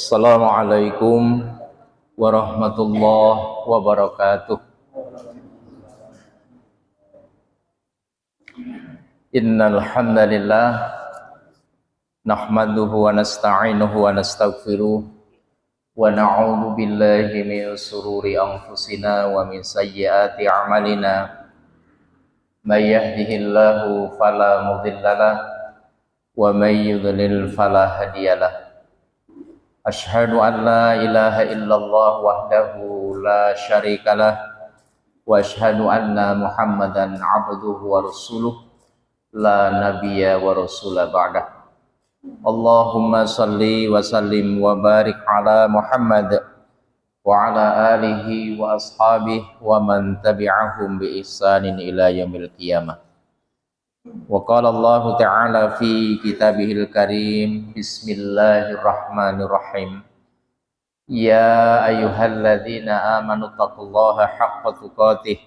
Assalamualaikum warahmatullahi wabarakatuh. Innal hamdalillah nahmaduhu wa nasta'inuhu wa nastaghfiruh wa na'udzu billahi min shururi anfusina wa min sayyiati a'malina. May yahdihillahu fala mudhillalah wa may yudlil fala hadiyalah. Asyhadu an la ilaha illallah wahdahu la syarikalah wa asyhadu anna Muhammadan abduhu wa rasuluh la nabiyya wa rasula ba'dah. Allahumma salli wa sallim wa barik ala Muhammad wa ala alihi wa ashabihi wa man tabi'ahum bi ihsanin ila yaumil qiyamah. Wa qala Allah ta'ala fi kitabihil karim, bismillahirrahmanirrahim, ya ayyuhalladzina amanu taqullaha haqqa tuqatih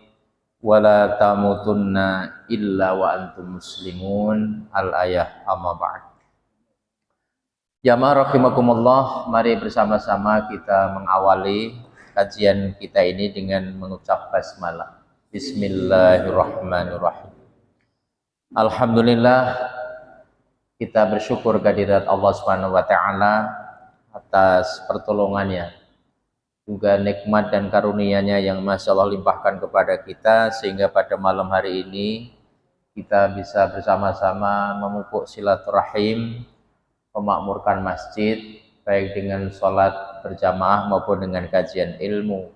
wa la tamutunna illa wa antum muslimun. Al-ayah. Amma ba'd. Jamaah rahimakumullah, mari bersama-sama kita mengawali kajian kita ini dengan mengucap basmalah. Bismillahirrahmanirrahim. Alhamdulillah, kita bersyukur kehadirat Allah Subhanahu wa taala atas pertolongannya, juga nikmat dan karunia-Nya yang Masya Allah limpahkan kepada kita, sehingga pada malam hari ini kita bisa bersama-sama memupuk silaturahim, memakmurkan masjid, baik dengan sholat berjamaah maupun dengan kajian ilmu.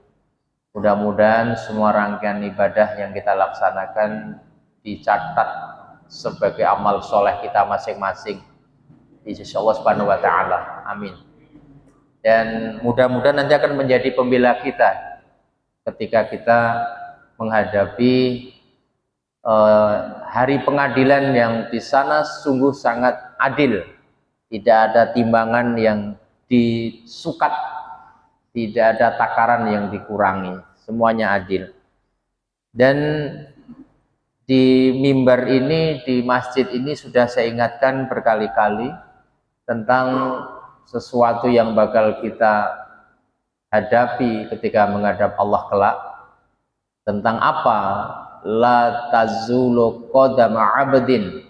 Mudah-mudahan semua rangkaian ibadah yang kita laksanakan dicatat sebagai amal soleh kita masing-masing di sisi Allah Subhanahu wa taala. Amin. Dan mudah-mudahan nanti akan menjadi pembela kita ketika kita menghadapi hari pengadilan yang di sana sungguh sangat adil. Tidak ada timbangan yang disukat, tidak ada takaran yang dikurangi, semuanya adil. Dan di mimbar ini, di masjid ini sudah saya ingatkan berkali-kali tentang sesuatu yang bakal kita hadapi ketika menghadap Allah kelak. Tentang apa? La tazulu qadama 'abdin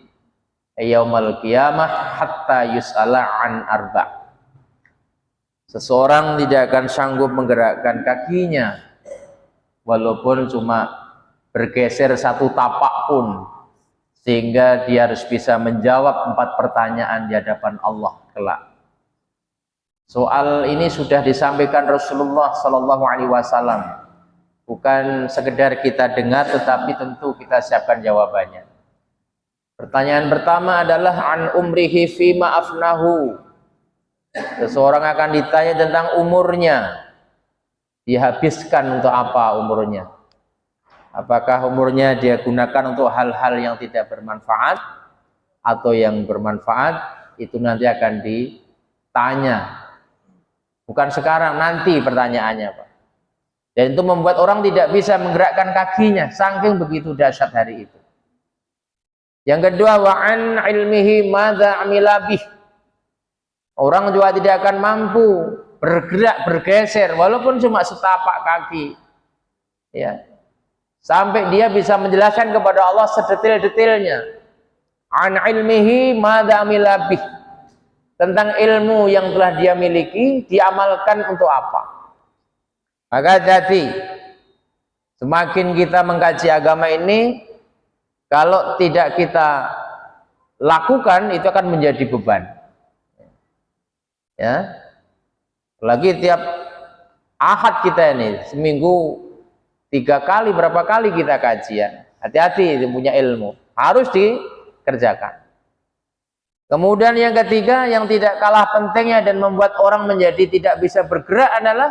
yaumal qiyamah hatta yus'ala an arba'. Seseorang tidak akan sanggup menggerakkan kakinya walaupun cuma bergeser satu tapak pun, sehingga dia harus bisa menjawab 4 pertanyaan di hadapan Allah kelak. Soal ini sudah disampaikan Rasulullah Shallallahu Alaihi Wasallam, bukan sekedar kita dengar, tetapi tentu kita siapkan jawabannya. Pertanyaan pertama adalah an umrihi fima afnahu. Seseorang akan ditanya tentang umurnya, dihabiskan untuk apa umurnya. Apakah umurnya dia gunakan untuk hal-hal yang tidak bermanfaat atau yang bermanfaat? Itu nanti akan ditanya. Bukan sekarang, nanti pertanyaannya, Pak. Dan itu membuat orang tidak bisa menggerakkan kakinya, saking begitu dahsyat hari itu. Yang kedua, wa an ilmihi madza amila bih. Orang juga tidak akan mampu bergerak, bergeser walaupun cuma setapak kaki. Ya. Sampai dia bisa menjelaskan kepada Allah sedetail-detailnya. An ilmihi madza amila bih. Tentang ilmu yang telah dia miliki, diamalkan untuk apa? Maka jadi semakin kita mengkaji agama ini, kalau tidak kita lakukan, itu akan menjadi beban. Ya. Lagi tiap Ahad kita ini seminggu 3 kali, berapa kali kita kajian. Hati-hati punya ilmu, harus dikerjakan. Kemudian yang ketiga, yang tidak kalah pentingnya dan membuat orang menjadi tidak bisa bergerak adalah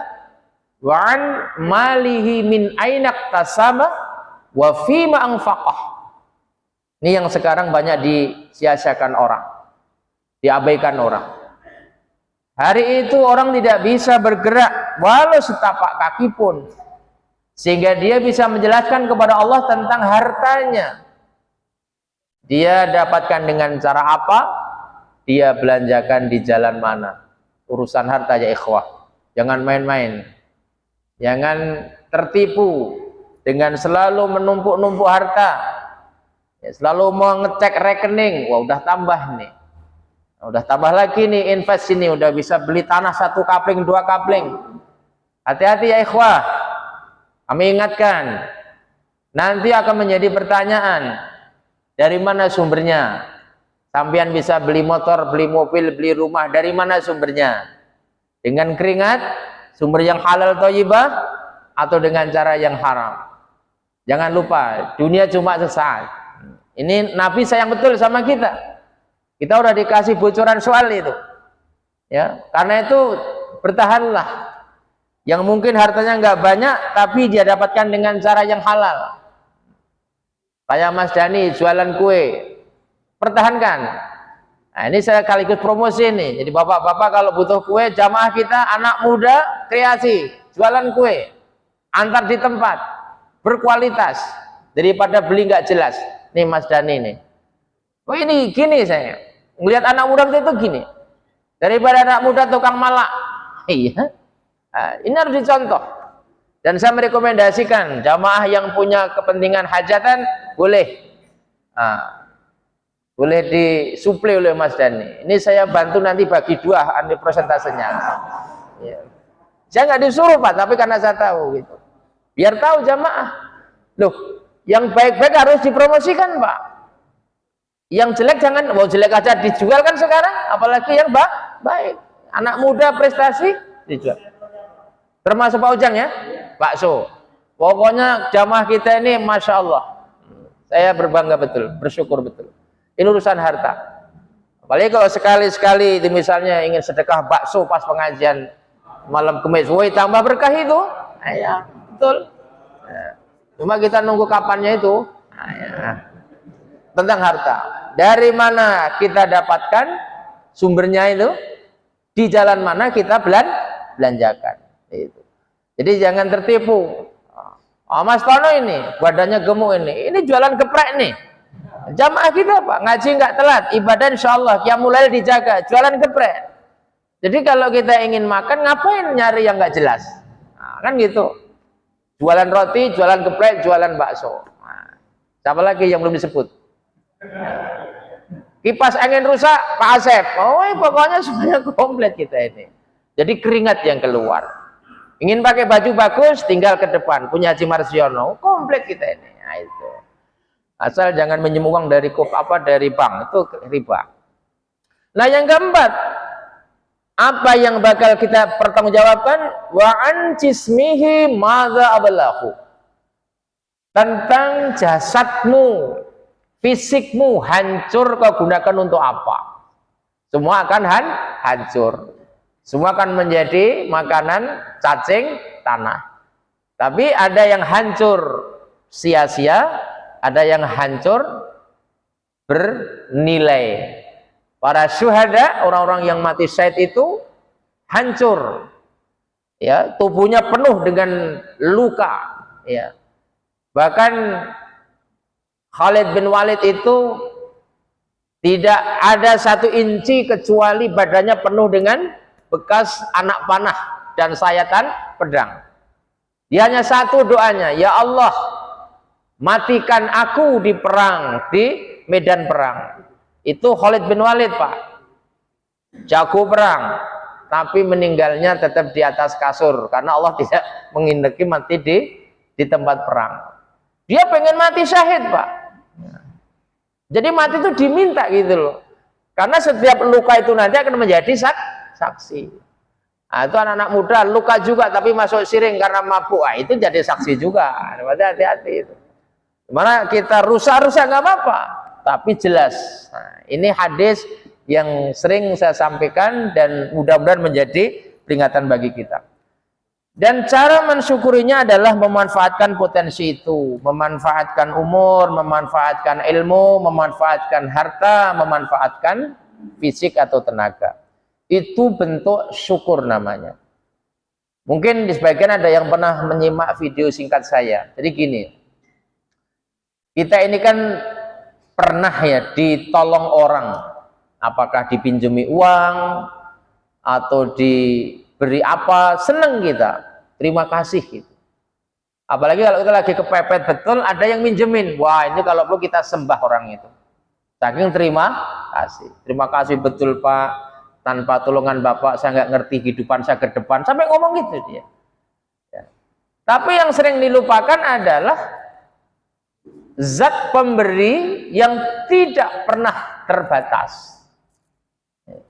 wa'an malihi min ainak tasaba wa fima anfaqah. Ini yang sekarang banyak disia-siakan orang, diabaikan orang. Hari itu orang tidak bisa bergerak walau setapak kaki pun, sehingga dia bisa menjelaskan kepada Allah tentang hartanya. Dia dapatkan dengan cara apa? Dia belanjakan di jalan mana? urusan harta ya ikhwah. Jangan main-main. Jangan tertipu dengan selalu menumpuk-numpuk harta. Ya, selalu mau ngecek rekening, wah udah tambah nih. Udah tambah lagi nih invest ini, udah bisa beli tanah 1 kapling, 2 kapling. Hati-hati ya ikhwah. Kami ingatkan, nanti akan menjadi pertanyaan, dari mana sumbernya? Sampean bisa beli motor, beli mobil, beli rumah, dari mana sumbernya? Dengan keringat, sumber yang halal thayyibah, atau dengan cara yang haram? Jangan lupa, dunia cuma sesaat. Ini Nabi sayang betul sama kita. Kita udah dikasih bocoran soal itu. Ya, karena itu bertahanlah. Yang mungkin hartanya nggak banyak, tapi dia dapatkan dengan cara yang halal. Kayak Mas Dani jualan kue, pertahankan. Nah, ini saya sekaligus promosi nih. Jadi bapak-bapak kalau butuh kue, jamaah kita anak muda kreasi, jualan kue, antar di tempat, berkualitas daripada beli nggak jelas. Nih Mas Dani nih. Oh ini gini saya melihat anak muda itu gini, daripada anak muda tukang malak. Iya. Nah, ini harus dicontoh. Dan saya merekomendasikan jamaah yang punya kepentingan hajatan boleh. Boleh disuplai oleh Mas Dani. Ini saya bantu nanti bagi 2 persentasenya. Ya. Saya nggak disuruh Pak, tapi karena saya tahu gitu. Biar tahu jamaah. Loh, yang baik-baik harus dipromosikan Pak. Yang jelek jangan, mau jelek aja dijual kan sekarang, apalagi yang baik. Anak muda prestasi dijual. Termasuk Pak Ujang ya, bakso. Pokoknya jamaah kita ini Masya Allah. Saya berbangga betul, bersyukur betul. Ini urusan harta. Apalagi kalau sekali-sekali itu misalnya ingin sedekah bakso pas pengajian malam Kemis, woi tambah berkah itu. Nah, ya, betul. Nah, cuma kita nunggu kapannya itu. Nah, ya. Tentang harta. Dari mana kita dapatkan sumbernya itu? Di jalan mana kita belanjakan. Itu. Jadi jangan tertipu. Oh, Mas Tono ini badannya gemuk ini jualan geprek nih. Jamaah kita Pak ngaji nggak telat, ibadah insyaallah qiyamul lail dijaga, jualan geprek. Jadi kalau kita ingin makan ngapain nyari yang nggak jelas? Nah, kan gitu. Jualan roti, jualan geprek, jualan bakso. Nah, siapa lagi yang belum disebut? Kipas angin rusak Pak Asep. Oh, pokoknya semuanya komplit kita ini. Jadi keringat yang keluar. Ingin pakai baju bagus, tinggal ke depan. Punya Haji Marsiono, komplit kita ini. Nah, itu. Asal jangan minjem uang dari dari bank, itu riba. Nah, yang keempat, apa yang bakal kita pertanggungjawabkan? Wa an jismihi madza abalahu. Tentang jasadmu, fisikmu hancur kau gunakan untuk apa? Semua akan hancur. Semua akan menjadi makanan cacing tanah. Tapi ada yang hancur sia-sia, ada yang hancur bernilai. Para syuhada, orang-orang yang mati syahid itu hancur. Ya, tubuhnya penuh dengan luka, ya. Bahkan Khalid bin Walid itu tidak ada 1 inci kecuali badannya penuh dengan bekas anak panah dan sayatan pedang. Dia hanya satu doanya, ya Allah, matikan aku di perang, di medan perang. Itu Khalid bin Walid Pak, jago perang, tapi meninggalnya tetap di atas kasur karena Allah tidak mengendaki mati di tempat perang. Dia pengen mati syahid Pak. Jadi mati itu diminta gitu loh, karena setiap luka itu nanti akan menjadi saksi. Nah, itu anak-anak muda luka juga tapi masuk siring karena mabuk, itu jadi saksi juga. Hati-hati itu. Dimana kita rusak-rusak nggak apa-apa, tapi jelas. Nah, ini hadis yang sering saya sampaikan dan mudah-mudahan menjadi peringatan bagi kita. Dan cara mensyukurinya adalah memanfaatkan potensi itu, memanfaatkan umur, memanfaatkan ilmu, memanfaatkan harta, memanfaatkan fisik atau tenaga. Itu bentuk syukur namanya. Mungkin di sebagian ada yang pernah menyimak video singkat saya. Jadi gini, kita ini kan pernah ya ditolong orang, apakah dipinjami uang, atau diberi apa, seneng kita, terima kasih gitu. Apalagi kalau kita lagi kepepet betul, ada yang minjemin, wah ini kalau perlu kita sembah orang itu. Saking terima kasih betul Pak, tanpa tolongan Bapak saya nggak ngerti kehidupan saya ke depan, sampai ngomong gitu dia. Ya. Tapi yang sering dilupakan adalah zat pemberi yang tidak pernah terbatas.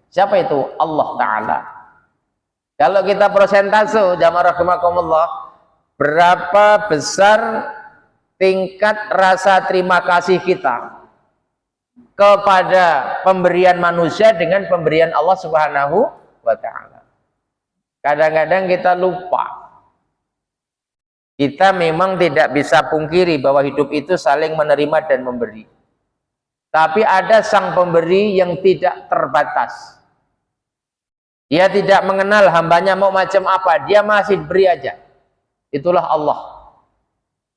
Siapa itu? Allah Ta'ala. Kalau kita persentase, jamaah rahimakumullah, berapa besar tingkat rasa terima kasih kita kepada pemberian manusia dengan pemberian Allah Subhanahu wa Ta'ala. Kadang-kadang kita lupa. Kita memang tidak bisa pungkiri bahwa hidup itu saling menerima dan memberi. Tapi ada sang pemberi yang tidak terbatas. Dia tidak mengenal hambanya mau macam apa, dia masih beri aja. Itulah Allah.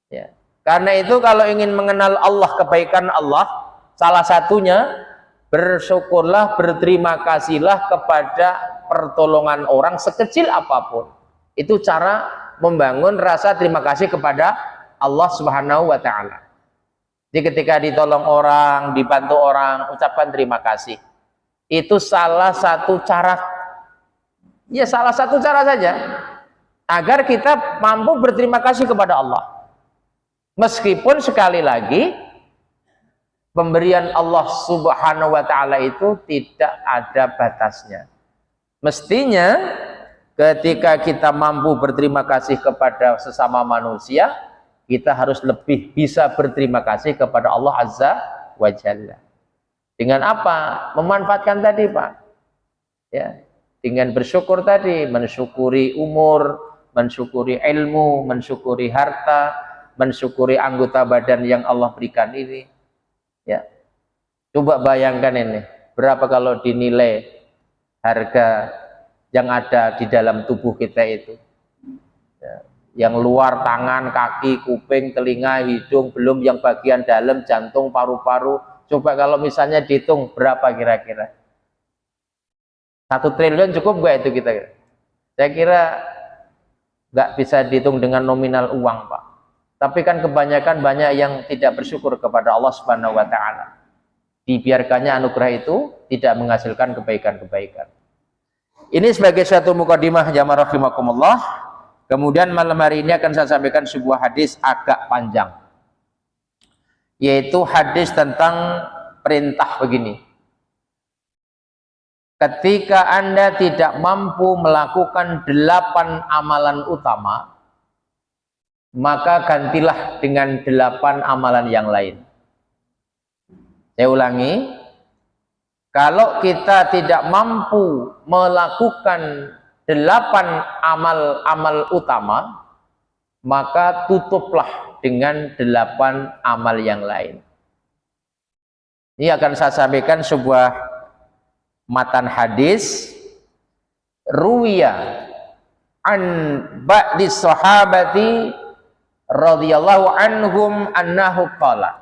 Ya. Karena itu kalau ingin mengenal Allah, kebaikan Allah, salah satunya bersyukurlah, berterima kasihlah kepada pertolongan orang sekecil apapun. Itu cara membangun rasa terima kasih kepada Allah Subhanahu wa Ta'ala. Jadi ketika ditolong orang, dibantu orang, ucapkan terima kasih. Itu salah satu cara, ya salah satu cara saja agar kita mampu berterima kasih kepada Allah. Meskipun sekali lagi pemberian Allah Subhanahu wa Ta'ala itu tidak ada batasnya. Mestinya ketika kita mampu berterima kasih kepada sesama manusia, kita harus lebih bisa berterima kasih kepada Allah Azza wa Jalla. Dengan apa? Memanfaatkan tadi Pak. Ya, dengan bersyukur tadi, mensyukuri umur, mensyukuri ilmu, mensyukuri harta, mensyukuri anggota badan yang Allah berikan ini. Ya, coba bayangkan ini, berapa kalau dinilai harga yang ada di dalam tubuh kita itu. Ya, yang luar tangan, kaki, kuping, telinga, hidung, belum yang bagian dalam jantung, paru-paru. Coba kalau misalnya dihitung berapa kira-kira? 1 triliun cukup nggak itu kita? Saya kira nggak bisa dihitung dengan nominal uang Pak. Tapi kan kebanyakan banyak yang tidak bersyukur kepada Allah Subhanahu wa Ta'ala. Dibiarkannya anugerah itu tidak menghasilkan kebaikan-kebaikan. Ini sebagai suatu mukadimah jamaah rahimakumullah. Kemudian malam hari ini akan saya sampaikan sebuah hadis agak panjang. Yaitu hadis tentang perintah begini. Ketika Anda tidak mampu melakukan 8 amalan utama, maka gantilah dengan 8 amalan yang lain. Saya ulangi, kalau kita tidak mampu melakukan 8 amal utama, maka tutuplah dengan 8 amal yang lain. Ini akan saya sampaikan sebuah matan hadis, ruwiya an ba'di sahabati radhiyallahu anhum annahu qala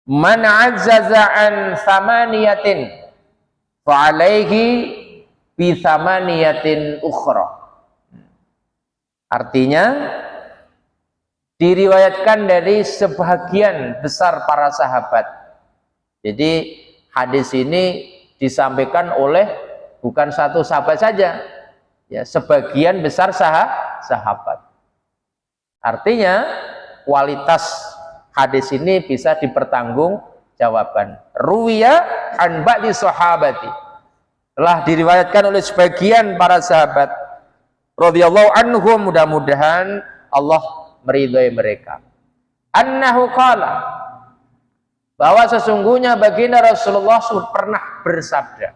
man azzaza an thamaniyatin fa alaihi bi thamaniyatin ukhra. Artinya diriwayatkan dari sebagian besar para sahabat. Jadi hadis ini disampaikan oleh bukan satu sahabat saja, ya sebagian besar sahabat. Artinya kualitas hadis ini bisa dipertanggungjawabkan. Ruwiya an ba'di sahabati, telah diriwayatkan oleh sebagian para sahabat radhiyallahu anhum, mudah-mudahan Allah meridhai mereka. Annahu qala, bahwa sesungguhnya baginda Rasulullah pernah bersabda,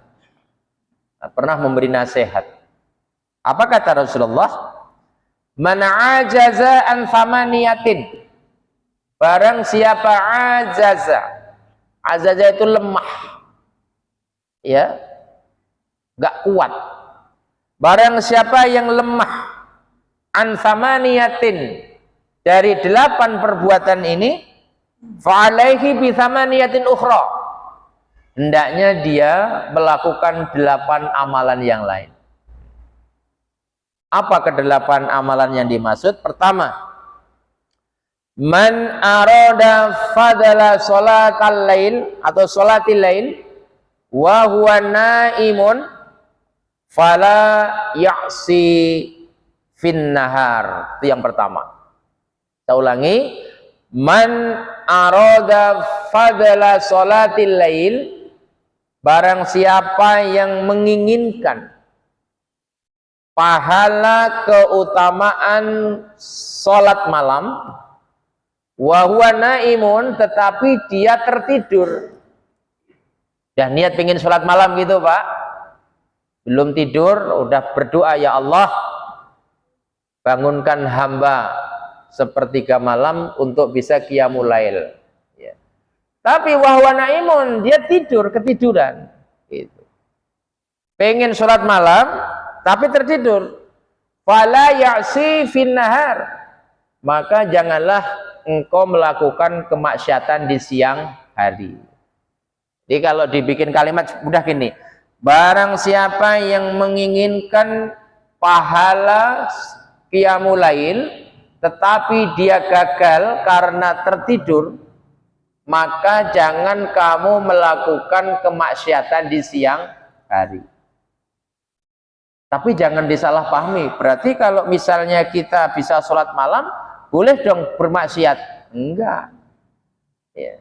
pernah memberi nasihat. Apa kata Rasulullah? Man ajaza an thamaniyatin, barang siapa ajaza itu lemah, ya, gak kuat. Barang siapa yang lemah an thamaniyatin, dari 8 perbuatan ini, fa alaihi bi thamaniyatin ukhra, hendaknya dia melakukan 8 amalan yang lain. Apa ke-8 amalan yang dimaksud? Pertama, man arada fadala sholatal lail atau sholatil lail wa huwa naimun fala ya'si fin nahar. Itu yang pertama. Saya ulangi, man arada fadala sholatil lail, barang siapa yang menginginkan pahala keutamaan sholat malam, wa huwa naimun, tetapi dia tertidur. Dah niat pengen sholat malam gitu Pak, belum tidur udah berdoa, ya Allah bangunkan hamba sepertiga malam untuk bisa qiyamul lail, ya. Tapi wa huwa naimun, dia tidur, ketiduran gitu. Pengen sholat malam tapi tertidur, fala ya'si fin nahar, maka janganlah engkau melakukan kemaksiatan di siang hari. Jadi kalau dibikin kalimat mudah gini, barang siapa yang menginginkan pahala qiyamul lail tetapi dia gagal karena tertidur, maka jangan kamu melakukan kemaksiatan di siang hari. Tapi jangan disalahpahami, berarti kalau misalnya kita bisa sholat malam, boleh dong bermaksiat? Enggak. Ya.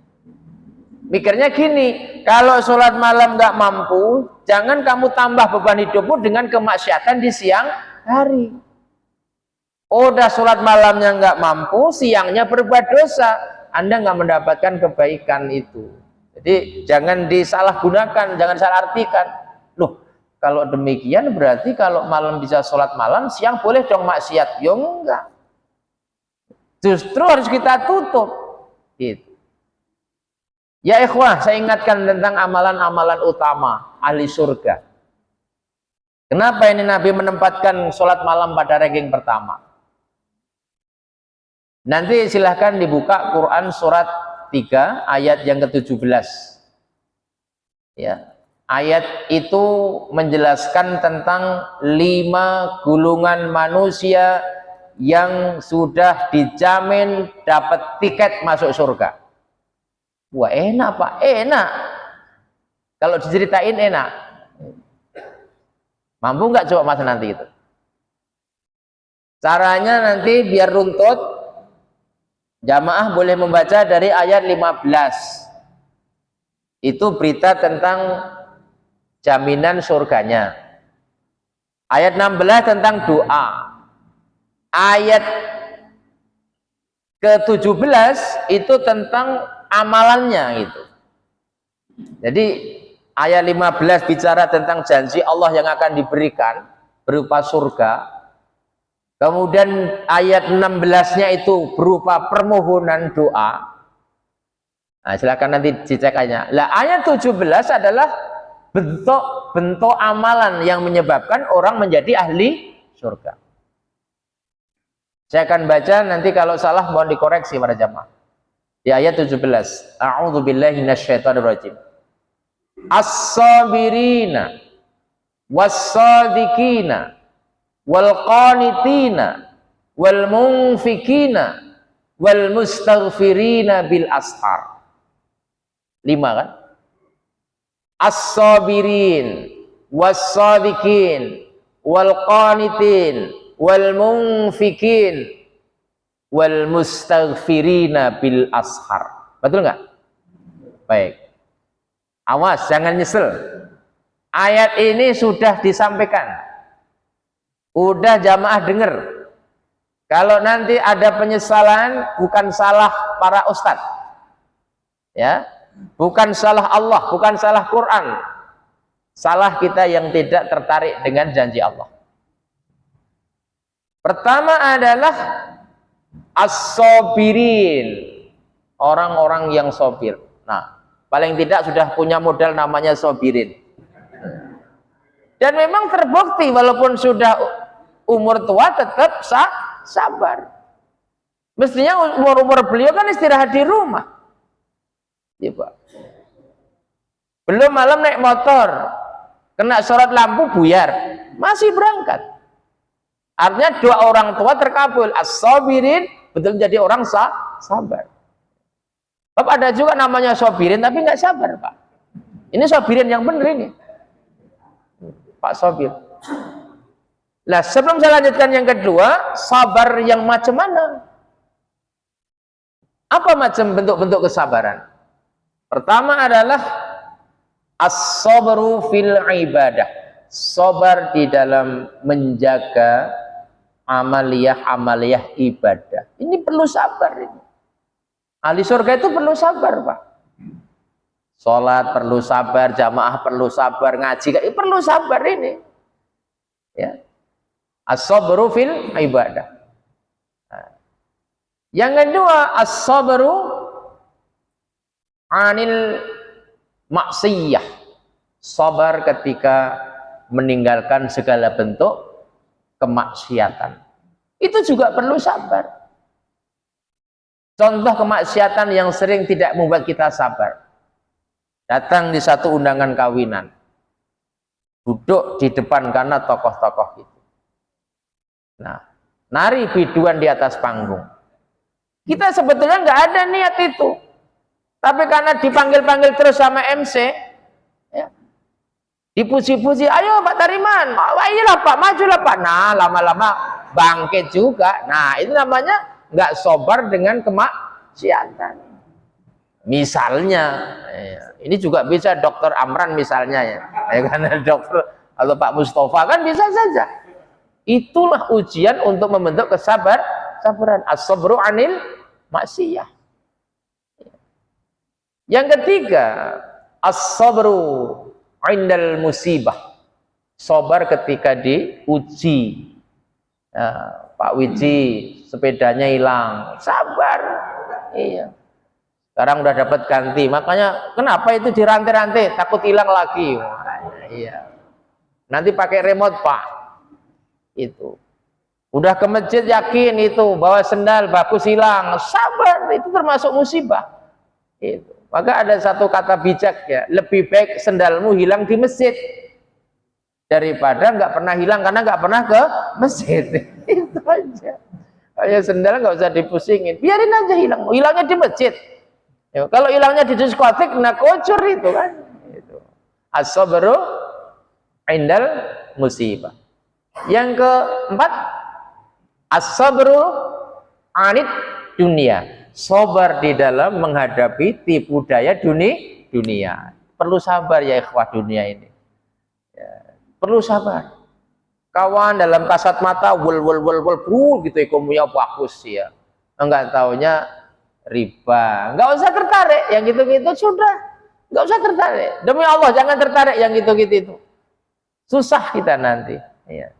Mikirnya gini, kalau sholat malam nggak mampu, jangan kamu tambah beban hidupmu dengan kemaksiatan di siang hari. Udah sholat malamnya nggak mampu, siangnya berbuat dosa, Anda nggak mendapatkan kebaikan itu. Jadi jangan disalahgunakan, jangan salah artikan. Loh, kalau demikian berarti kalau malam bisa sholat malam, siang boleh dong maksiat? Ya enggak. Justru harus kita tutup. Gitu. Ya ikhwah, saya ingatkan tentang amalan-amalan utama ahli surga. Kenapa ini Nabi menempatkan sholat malam pada ranking pertama? Nanti silahkan dibuka Quran surat 3 ayat yang ke-17. Ya. Ayat itu menjelaskan tentang 5 golongan manusia yang sudah dijamin dapat tiket masuk surga. Wah enak Pak, enak. Kalau diceritain enak. Mampu nggak coba Mas nanti itu? Caranya nanti biar runtut, jamaah boleh membaca dari ayat 15. Itu berita tentang jaminan surganya. Ayat 16 tentang doa. Ayat ke-17 itu tentang amalannya itu. Jadi ayat 15 bicara tentang janji Allah yang akan diberikan berupa surga. Kemudian ayat 16-nya itu berupa permohonan doa. Nah, silakan nanti dicek aja. Lah ayat 17 adalah bentuk amalan yang menyebabkan orang menjadi ahli surga. Saya akan baca, nanti kalau salah mohon dikoreksi para jamaah. Di ayat 17. A'udzubillahi minasyaitonirrajim. As-sabirina was-sadiqina wal qanitina wal munfikina wal mustaghfirina bil ashar. 5 kan? As-sabirin was-sadiqin wal qanitin wal munfikin wal mustaghfirina bil ashar. Betul nggak? Baik. Awas jangan nyesel. Ayat ini sudah disampaikan. Udah jamaah dengar. Kalau nanti ada penyesalan, bukan salah para ustadz. Ya. Bukan salah Allah, bukan salah Quran. Salah kita yang tidak tertarik dengan janji Allah. Pertama adalah as-sabirin, orang-orang yang sabir. Nah, paling tidak sudah punya modal namanya sabirin. Dan memang terbukti walaupun sudah umur tua tetap sabar. Mestinya umur beliau kan istirahat di rumah. Ya, Pak. Belum malam naik motor, kena sorot lampu buyar, masih berangkat. Artinya doa orang tua terkabul. As-sabirin, betul jadi orang sabar. Bapak ada juga namanya sabirin tapi nggak sabar, Pak. Ini sabirin yang benar ini, Pak Sabir. Nah, sebelum saya lanjutkan yang kedua, sabar yang macam mana? Apa macam bentuk-bentuk kesabaran? Pertama adalah as-sabru fil ibadah. Sabar di dalam menjaga amaliyah ibadah. Ini perlu sabar ini. Ahli surga itu perlu sabar, Pak. Sholat perlu sabar, jamaah perlu sabar, ngaji perlu sabar ini. Ya. As-sabru fil ibadah. Nah. Yang kedua, as-sabru anil maksiyah. Sabar ketika meninggalkan segala bentuk kemaksiatan. Itu juga perlu sabar. Contoh kemaksiatan yang sering tidak membuat kita sabar. Datang di satu undangan kawinan, duduk di depan karena tokoh-tokoh itu. Nah, nari biduan di atas panggung. Kita sebetulnya nggak ada niat itu, tapi karena dipanggil-panggil terus sama MC, ya, dipuji-puji, ayo Pak Tariman, ayolah Pak, majulah Pak. Nah, lama-lama bangkit juga. Nah, itu namanya nggak sabar dengan kemaksiatan. Misalnya, ini juga bisa Dokter Amran misalnya ya, karena dokter atau Pak Mustafa kan bisa saja. Itulah ujian untuk membentuk kesabaran. As-sabru anil maksiyah. Yang ketiga, as-sabru indal musibah. Sabar ketika diuji. Ya, Pak Wiji sepedanya hilang, sabar. Iya. Sekarang udah dapat ganti, makanya kenapa itu dirantai-rantai, takut hilang lagi. Iya. Nanti pakai remote Pak. Itu. Udah ke masjid yakin itu bawa sendal bagus hilang, sabar, itu termasuk musibah. Itu. Maka ada satu kata bijak ya, lebih baik sendalmu hilang di masjid daripada nggak pernah hilang karena nggak pernah ke masjid. Itu aja. Kayak sendal nggak usah dipusingin, biarin aja hilang. Hilangnya di masjid. Ya, kalau hilangnya di diskotik, nah kocor itu kan. Itu. As-sabru indal musibah. Yang keempat, as-sabru anid dunia. Sabar di dalam menghadapi tipu daya dunia. Perlu sabar ya ikhwah dunia ini. Ya, perlu sabar. Kawan dalam kasat mata wul gitu ekonominya bagus ya. Enggak taunya riba. Enggak usah tertarik yang gitu-gitu sudah. Enggak usah tertarik. Demi Allah jangan tertarik yang gitu-gitu itu. Susah kita nanti, ya.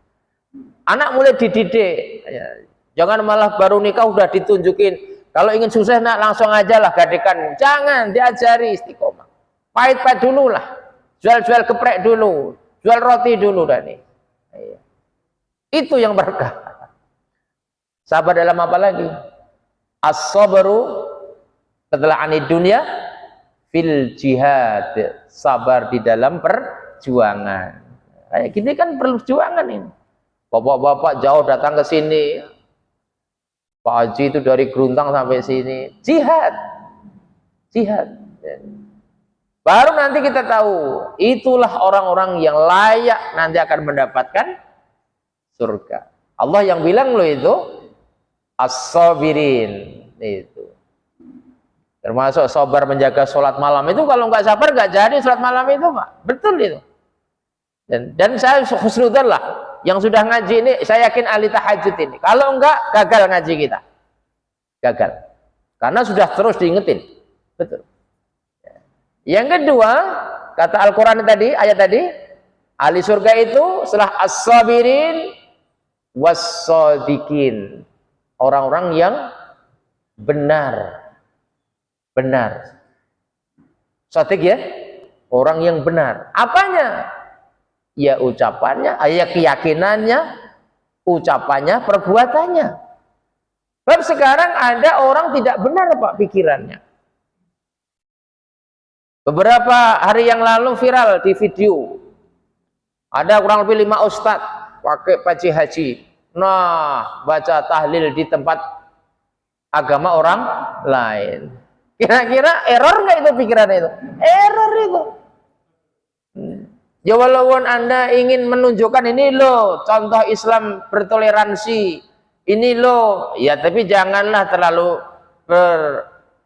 Anak mulai dididik, ya. Jangan malah baru nikah udah ditunjukin. Kalau ingin sukses nak langsung aja lah gadekan. Jangan, diajari istiqomah. Pahit-pahit dulu lah. Jual-jual geprek dulu, jual roti dulu Dani. Ya. Itu yang berkah. Sabar dalam apa lagi? As-sabru setelah anid dunia fil jihad. Sabar di dalam perjuangan. Kayak gini kan perjuangan ini. Bapak-bapak jauh datang ke sini. Pak Haji itu dari Geruntang sampai sini. Jihad. Baru nanti kita tahu. Itulah orang-orang yang layak nanti akan mendapatkan surga. Allah yang bilang loh itu as-sabirin itu. Termasuk sabar menjaga sholat malam itu. Kalau nggak sabar nggak jadi sholat malam itu Pak. Betul itu. Dan saya husnudzon lah yang sudah ngaji ini, saya yakin ahli tahajud ini. Kalau enggak, gagal ngaji kita. Gagal. Karena sudah terus diingetin. Betul. Yang kedua, kata Al-Quran tadi, ayat tadi, ahli surga itu setelah as-sabirin was-sadiqin. Orang-orang yang benar. Shadiq ya? Orang yang benar. Apanya? Ya ucapannya, ya keyakinannya, ucapannya, perbuatannya. Sebab sekarang ada orang tidak benar Pak pikirannya. Beberapa hari yang lalu viral di video. Ada kurang lebih 5 ustadz pakai peci haji. Nah, baca tahlil di tempat agama orang lain. Kira-kira error nggak itu pikiran itu? Error itu. Ya walaupun Anda ingin menunjukkan ini loh contoh Islam bertoleransi, ini loh, ya tapi janganlah terlalu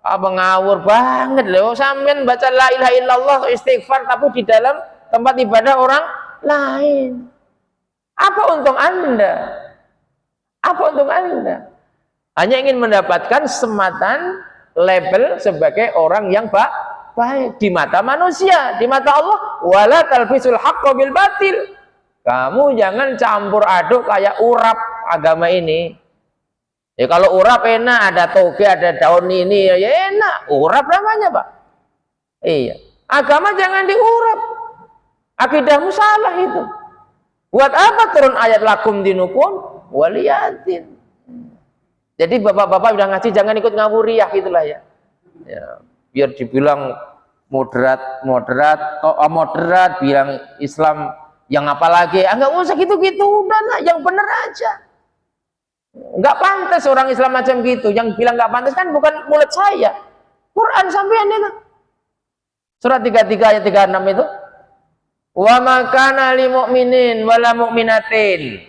ngawur banget loh. Sampean baca la ilaha illallah istighfar tapi di dalam tempat ibadah orang lain. Apa untung Anda? Apa untung Anda? Hanya ingin mendapatkan sematan label sebagai orang yang baik di mata manusia, di mata Allah. Wala talbisul haqqo bil batil. Kamu jangan campur aduk kayak urap agama ini. Ya kalau urap enak, ada toge, ada daun ini, ya enak. Urap namanya, Pak. Iya. Agama jangan diurap. Akidahmu salah itu. Buat apa turun ayat lakum dinukum waliyatin? Jadi bapak-bapak udah ngaji jangan ikut ngawuriah gitulah ya. Ya, biar dibilang moderat, bilang Islam yang apa lagi? Enggak usah gitu-gitu, udahlah yang bener aja. Enggak pantas orang Islam macam gitu. Yang bilang enggak pantas kan bukan mulut saya. Quran sampean itu. Surat 33 ayat 36 itu. Wa ma kana lil mu'minin wala mu'minatin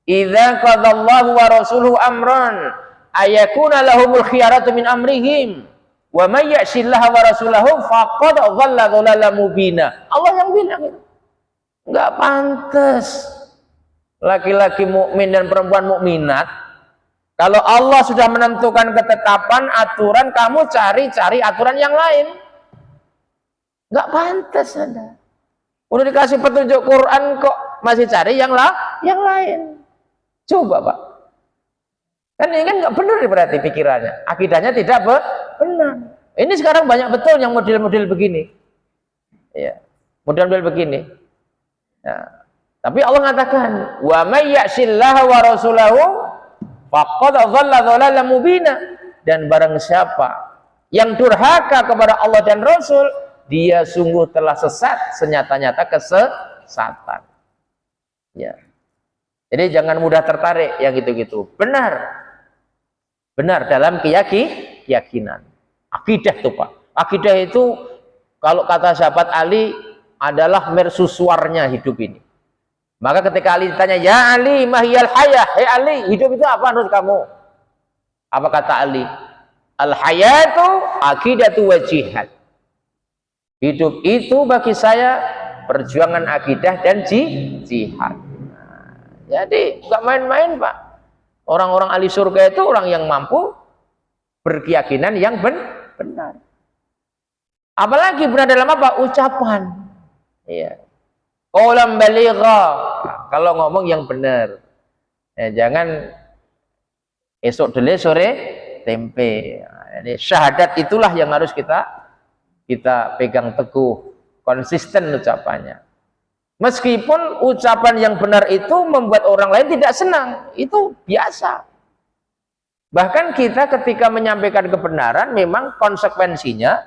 idza qadallahu wa rasuluhu amran ayakuna lahumul khiyaratu min amrihim wa may ya'sillaha wa rasulahu faqad dhalla dhalalan mubina. Allah yang bilang itu. Enggak pantas laki-laki mukmin dan perempuan mukminat kalau Allah sudah menentukan ketetapan aturan kamu cari aturan yang lain. Enggak pantas Anda. Udah dikasih petunjuk Quran kok masih cari yang lain. Coba Pak. Kan ini kan nggak benar berarti pikirannya. Akidahnya tidak benar. Ini sekarang banyak betul yang model-model begini. Ya, model-model begini. Ya. Tapi Allah mengatakan, wa may ya'sillaha wa rasulahu faqad dhalla dhalalan mubina. Dan barang siapa yang durhaka kepada Allah dan Rasul, dia sungguh telah sesat senyata-nyata kesesatan. Ya. Jadi jangan mudah tertarik yang gitu-gitu. Benar dalam keyakinan. Akidah itu Pak. Akidah itu kalau kata sahabat Ali adalah mercusuarnya hidup ini. Maka ketika Ali ditanya, ya Ali mahiyal hayah, hei Ali, hidup itu apa menurut kamu? Apa kata Ali? Al hayatu akidatu wa jihad. Hidup itu bagi saya perjuangan akidah dan jihad. Nah, jadi nggak main-main Pak. Orang-orang ahli surga itu orang yang mampu berkeyakinan yang benar. Apalagi benar dalam apa? Ucapan. Iya. Qaulan baligha. Kalau ngomong yang benar. Ya, jangan esok dele sore tempe. Jadi syahadat itulah yang harus kita pegang teguh, konsisten ucapannya. Meskipun ucapan yang benar itu membuat orang lain tidak senang, itu biasa. Bahkan kita ketika menyampaikan kebenaran memang konsekuensinya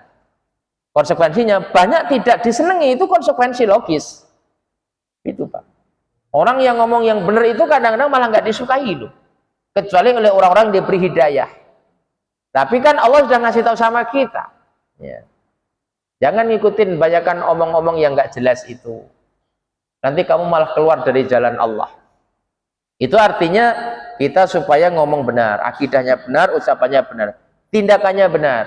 banyak tidak disenangi, itu konsekuensi logis. Itu Pak. Orang yang ngomong yang benar itu kadang-kadang malah nggak disukai loh. Kecuali oleh orang-orang yang diberi hidayah. Tapi kan Allah sudah ngasih tahu sama kita. Ya. Jangan ngikutin banyakan omong-omong yang nggak jelas itu. Nanti kamu malah keluar dari jalan Allah. Itu artinya kita supaya ngomong benar, akidahnya benar, ucapannya benar, tindakannya benar.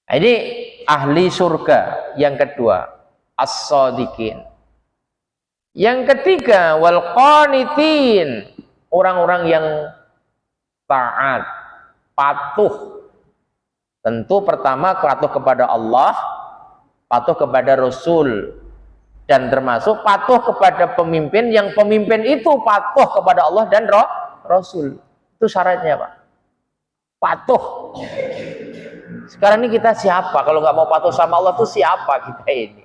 Nah, ini ahli surga yang kedua, as-shadiqin. Yang ketiga, wal qanitin, orang-orang yang taat, patuh. Tentu pertama patuh kepada Allah, patuh kepada Rasul, dan termasuk patuh kepada pemimpin yang pemimpin itu patuh kepada Allah dan Rasul. Itu syaratnya Pak. Patuh. Sekarang ini kita siapa? Kalau nggak mau patuh sama Allah itu siapa kita ini?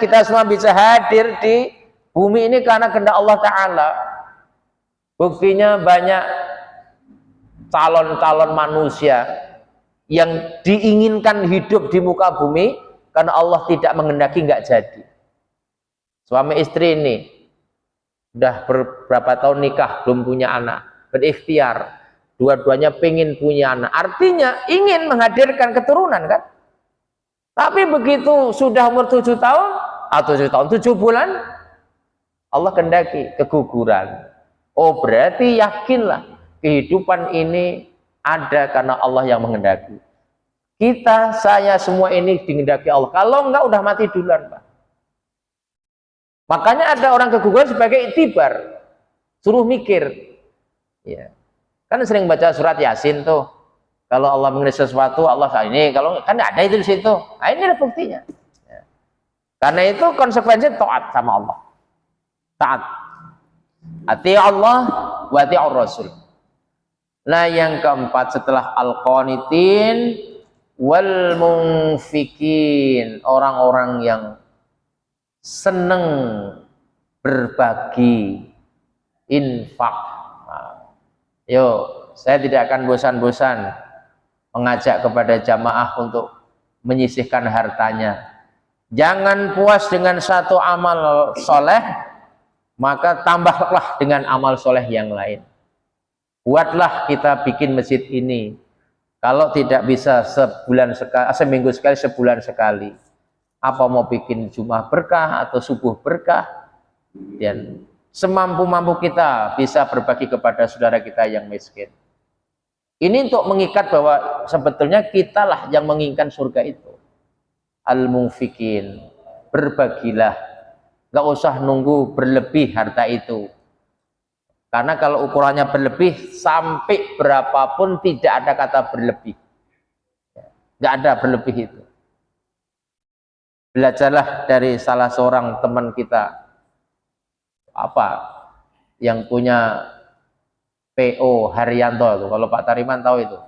Kita semua bisa hadir di bumi ini karena kehendak Allah Ta'ala. Buktinya banyak calon-calon manusia yang diinginkan hidup di muka bumi, karena Allah tidak menghendaki nggak jadi. Suami istri ini udah beberapa tahun nikah belum punya anak, berikhtiar, dua-duanya pengen punya anak, artinya ingin menghadirkan keturunan kan. Tapi begitu sudah umur 7 tahun atau 7 tahun 7 bulan, Allah kehendaki keguguran. Oh, berarti yakinlah kehidupan ini ada karena Allah yang menghendaki. Kita, saya, semua ini dikehendaki Allah. Kalau enggak udah mati duluan, Pak. Makanya ada orang keguguran sebagai iktibar, suruh mikir. Ya. Kan sering baca surat Yasin tuh. Kalau Allah mengenai sesuatu, Allah ini, kalau kan ada itu di situ. Nah, ini ada buktinya. Ya. Karena itu konsekuensi taat sama Allah. Taat. Ati Allah wa ati'ur Rasul. Nah, yang keempat setelah al-qanitin wal munfikin, orang-orang yang seneng berbagi, infak. Nah, yuk, saya tidak akan bosan-bosan mengajak kepada jamaah untuk menyisihkan hartanya. Jangan puas dengan satu amal soleh, maka tambahlah dengan amal soleh yang lain. Buatlah kita bikin masjid ini. Kalau tidak bisa sebulan sekali, seminggu sekali, sebulan sekali. Apa mau bikin Jumat berkah atau subuh berkah, dan semampu-mampu kita bisa berbagi kepada saudara kita yang miskin. Ini untuk mengikat bahwa sebetulnya kitalah yang menginginkan surga itu. Al-munfikin, berbagilah, nggak usah nunggu berlebih harta itu. Karena kalau ukurannya berlebih, sampai berapapun tidak ada kata berlebih. Nggak ada berlebih itu. Belajarlah dari salah seorang teman kita, yang punya PO Haryanto itu. Kalau Pak Tariman tahu itu,